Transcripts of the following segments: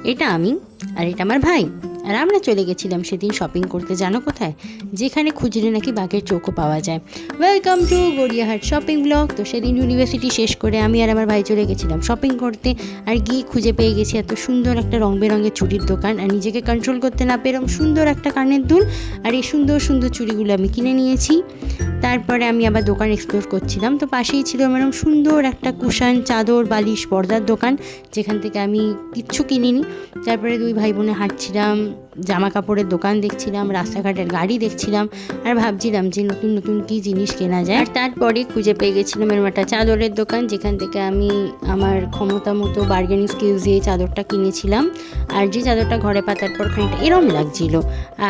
এটা আমি, আর এটা আমার ভাই। আর আমরা চলে গেছিলাম সেদিন শপিং করতে, জানো কোথায়? যেখানে খুঁজলে নাকি বাঘের চোখও পাওয়া যায়। Welcome to Gariahat shopping blog. তো সেদিন ইউনিভার্সিটি শেষ করে আমি আর আমার ভাই চলে গেছিলাম শপিং করতে। আর গিয়ে খুঁজে পেয়ে গেছি এত সুন্দর একটা রং বেরঙের চুড়ির দোকান। আর নিজেকে কন্ট্রোল করতে না পেরম সুন্দর একটা কানের দুল আর এই সুন্দর সুন্দর চুড়িগুলো আমি কিনে নিয়েছি। তারপরে আমি আবার দোকান এক্সপ্লোর করছিলাম। তো পাশেই ছিল এরকম সুন্দর একটা কুশন, চাদর, বালিশ, পর্দার দোকান, যেখান থেকে আমি কিচ্ছু কিনিনি। তারপরে দুই ভাই বোনে হাঁটছিলাম, জামা কাপড়ের দোকান দেখছিলাম, রাস্তাঘাটের গাড়ি দেখছিলাম, আর ভাবছিলাম যে নতুন নতুন কী জিনিস কেনা যায়। আর তারপরে খুঁজে পেয়ে গেছিলাম এরকম একটা চাদরের দোকান, যেখান থেকে আমি আমার ক্ষমতা মতো বার্গেনিং স্কিলস দিয়ে চাদরটা কিনেছিলাম। আর যে চাদরটা ঘরে পাতার পর খানিকটা এরম লাগছিল।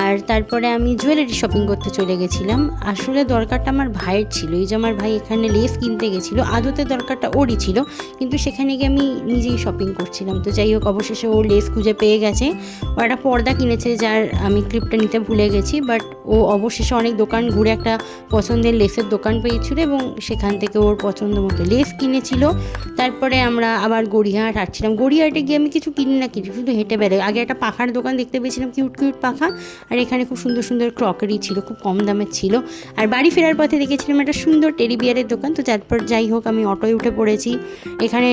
আর তারপরে আমি জুয়েলারি শপিং করতে চলে গেছিলাম। আসলে দরকারটা আমার ভাইয়ের ছিল, এই যে আমার ভাই এখানে লেস কিনতে গেছিলো, আদতে দরকারটা ওরই ছিল, কিন্তু সেখানে গিয়ে আমি নিজেই শপিং করছিলাম। তো যাই হোক, অবশেষে ও লেস খুঁজে পেয়ে গেছে। ও একটা পর্দা কিনেছে, যার আমি ক্লিপটা নিতে ভুলে গেছি, বাট ও অবশেষে অনেক দোকান ঘুরে একটা পছন্দের লেসের দোকান পেয়েছিল এবং সেখান থেকে ওর পছন্দ মতো লেস কিনেছিল। তারপরে আমরা আবার গড়িয়াহাট হাঁটছিলাম। গড়িয়াহাটে গিয়ে আমি কিছু কিনি না, কিছু শুধু হেঁটে বেরোই। আগে একটা পাখার দোকান দেখতে পেয়েছিলাম, কিউট কিউট পাখা, আর এখানে খুব সুন্দর সুন্দর ক্রকারি ছিল, খুব কম দামের ছিল। আর বাড়ি ফেরার পথে দেখেছিলাম একটা সুন্দর টেডি বিয়ারের দোকান। তো তারপর যাই হোক, আমি অটোয় উঠে পড়েছি। এখানে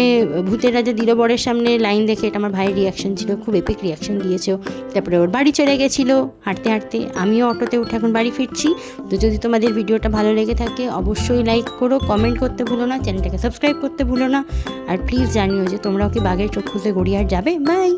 ভূতের রাজা দিলবরের সামনে লাইন দেখে এটা আমার ভাইয়ের রিয়াকশন ছিল, খুব এপিক রিয়াকশন দিয়েছে। তারপরে ওর বাড়ি চলে গেছিলো হাঁটতে হাঁটতে। আমিও অটোতে উঠে এখন বাড়ি ফিরছি। তো যদি তোমাদের ভিডিওটা ভালো লেগে থাকে অবশ্যই লাইক করো, কমেন্ট করতে ভুলো না, চ্যানেলটাকে সাবস্ক্রাইব করতে ভুলো না। আর প্লিজ জানিও যে তোমরাও কি বাঘের চোখ খুঁজে গড়িয়াহাট যাবে। বাই।